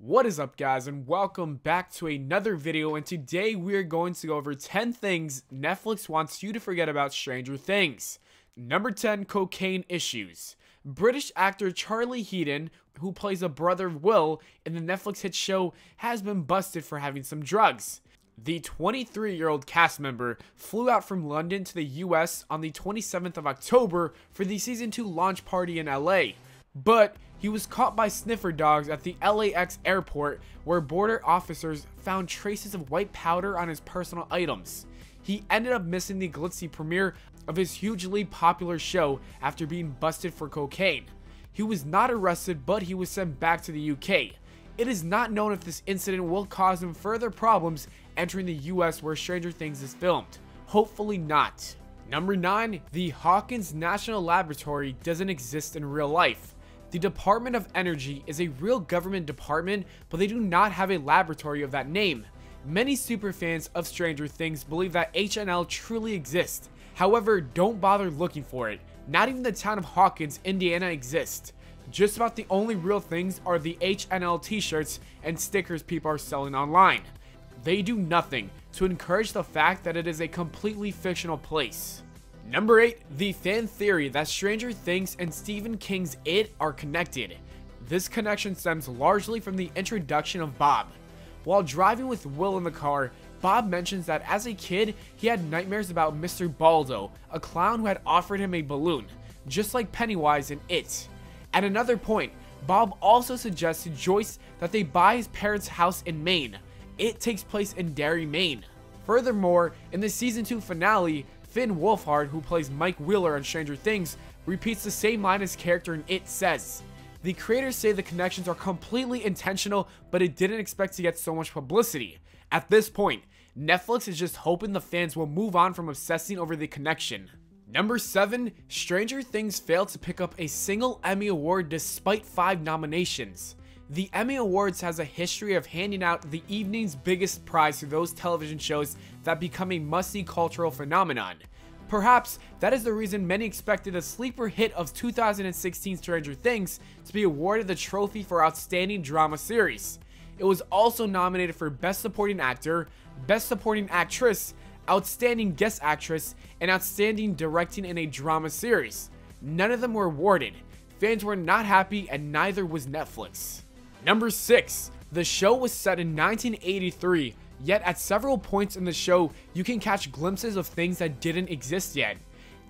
What is up, guys, and welcome back to another video. And today we are going to go over 10 things Netflix wants you to forget about Stranger Things. Number 10, cocaine issues. British actor Charlie Heaton, who plays a brother of Will in the Netflix hit show, has been busted for having some drugs. The 23-year-old cast member flew out from London to the US on the 27th of October for the season 2 launch party in LA. But he was caught by sniffer dogs at the LAX airport, where border officers found traces of white powder on his personal items. He ended up missing the glitzy premiere of his hugely popular show after being busted for cocaine. He was not arrested, but he was sent back to the UK. It is not known if this incident will cause him further problems entering the US where Stranger Things is filmed. Hopefully not. Number 9, the Hawkins National Laboratory doesn't exist in real life. The Department of Energy is a real government department, but they do not have a laboratory of that name. Many superfans of Stranger Things believe that HNL truly exists. However, don't bother looking for it. Not even the town of Hawkins, Indiana exists. Just about the only real things are the HNL t-shirts and stickers people are selling online. They do nothing to encourage the fact that it is a completely fictional place. Number 8, the fan theory that Stranger Things and Stephen King's It are connected. This connection stems largely from the introduction of Bob. While driving with Will in the car, Bob mentions that as a kid, he had nightmares about Mr. Baldo, a clown who had offered him a balloon, just like Pennywise in It. At another point, Bob also suggests to Joyce that they buy his parents' house in Maine. It takes place in Derry, Maine. Furthermore, in the season 2 finale, Finn Wolfhard, who plays Mike Wheeler on Stranger Things, repeats the same line his character in It says. The creators say the connections are completely intentional, but it didn't expect to get so much publicity. At this point, Netflix is just hoping the fans will move on from obsessing over the connection. Number 7, Stranger Things failed to pick up a single Emmy Award despite 5 nominations. The Emmy Awards has a history of handing out the evening's biggest prize to those television shows that become a must-see cultural phenomenon. Perhaps that is the reason many expected a sleeper hit of 2016 Stranger Things to be awarded the trophy for Outstanding Drama Series. It was also nominated for Best Supporting Actor, Best Supporting Actress, Outstanding Guest Actress, and Outstanding Directing in a Drama Series. None of them were awarded. Fans were not happy, and neither was Netflix. Number 6, the show was set in 1983, yet at several points in the show, you can catch glimpses of things that didn't exist yet,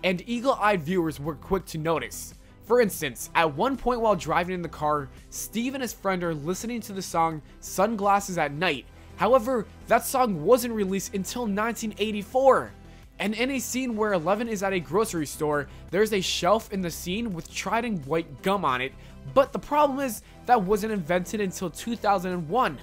and eagle-eyed viewers were quick to notice. For instance, at one point while driving in the car, Steve and his friend are listening to the song Sunglasses at Night. However, that song wasn't released until 1984. And in a scene where Eleven is at a grocery store, there's a shelf in the scene with Trident white gum on it, but the problem is that wasn't invented until 2001.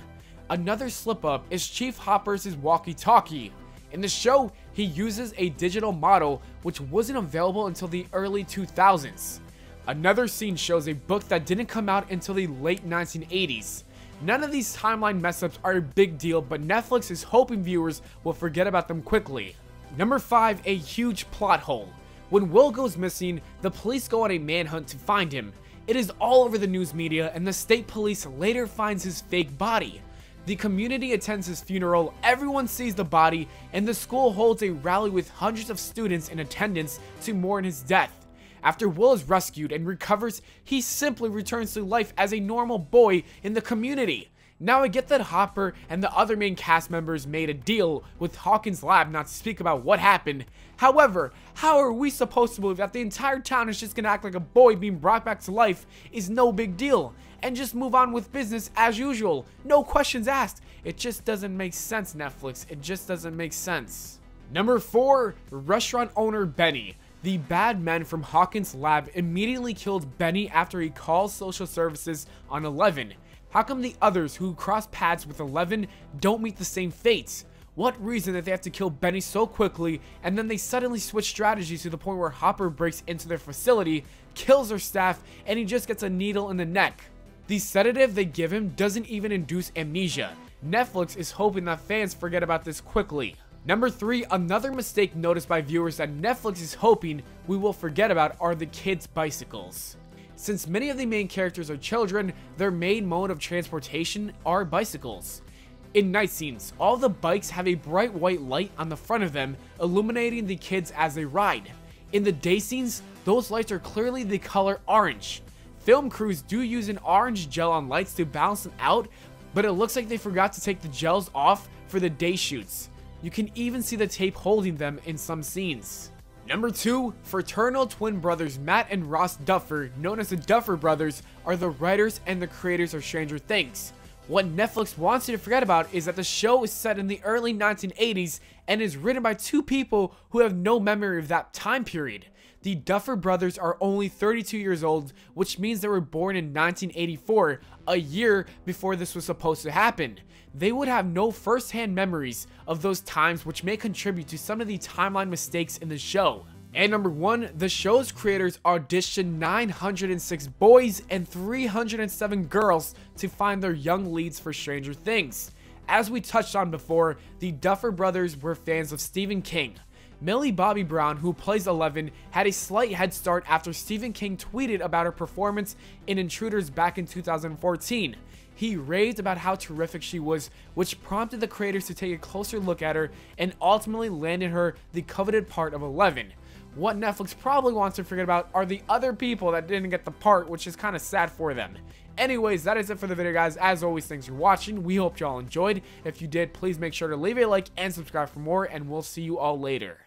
Another slip-up is Chief Hopper's walkie-talkie. In the show, he uses a digital model which wasn't available until the early 2000s. Another scene shows a book that didn't come out until the late 1980s. None of these timeline mess-ups are a big deal, but Netflix is hoping viewers will forget about them quickly. Number 5, a huge plot hole. When Will goes missing, the police go on a manhunt to find him. It is all over the news media, and the state police later finds his fake body. The community attends his funeral, everyone sees the body, and the school holds a rally with hundreds of students in attendance to mourn his death. After Will is rescued and recovers, he simply returns to life as a normal boy in the community. Now I get that Hopper and the other main cast members made a deal with Hawkins Lab not to speak about what happened. However, how are we supposed to believe that the entire town is just gonna act like a boy being brought back to life is no big deal and just move on with business as usual? No questions asked. It just doesn't make sense, Netflix. It just doesn't make sense. Number 4, restaurant owner Benny. The bad men from Hawkins Lab immediately killed Benny after he calls social services on Eleven. How come the others who cross paths with Eleven don't meet the same fates? What reason did they have to kill Benny so quickly, and then they suddenly switch strategies to the point where Hopper breaks into their facility, kills their staff, and he just gets a needle in the neck? The sedative they give him doesn't even induce amnesia. Netflix is hoping that fans forget about this quickly. Number 3, another mistake noticed by viewers that Netflix is hoping we will forget about are the kids' bicycles. Since many of the main characters are children, their main mode of transportation are bicycles. In night scenes, all the bikes have a bright white light on the front of them, illuminating the kids as they ride. In the day scenes, those lights are clearly the color orange. Film crews do use an orange gel on lights to balance them out, but it looks like they forgot to take the gels off for the day shoots. You can even see the tape holding them in some scenes. Number 2, fraternal twin brothers Matt and Ross Duffer, known as the Duffer Brothers, are the writers and the creators of Stranger Things. What Netflix wants you to forget about is that the show is set in the early 1980s and is written by two people who have no memory of that time period. The Duffer Brothers are only 32 years old, which means they were born in 1984, a year before this was supposed to happen. They would have no first-hand memories of those times, which may contribute to some of the timeline mistakes in the show. And number 1, the show's creators auditioned 906 boys and 307 girls to find their young leads for Stranger Things. As we touched on before, the Duffer Brothers were fans of Stephen King. Millie Bobby Brown, who plays Eleven, had a slight head start after Stephen King tweeted about her performance in Intruders back in 2014. He raved about how terrific she was, which prompted the creators to take a closer look at her and ultimately landed her the coveted part of Eleven. What Netflix probably wants to forget about are the other people that didn't get the part, which is kind of sad for them. Anyways, that is it for the video, guys. As always, thanks for watching. We hope y'all enjoyed. If you did, please make sure to leave a like and subscribe for more, and we'll see you all later.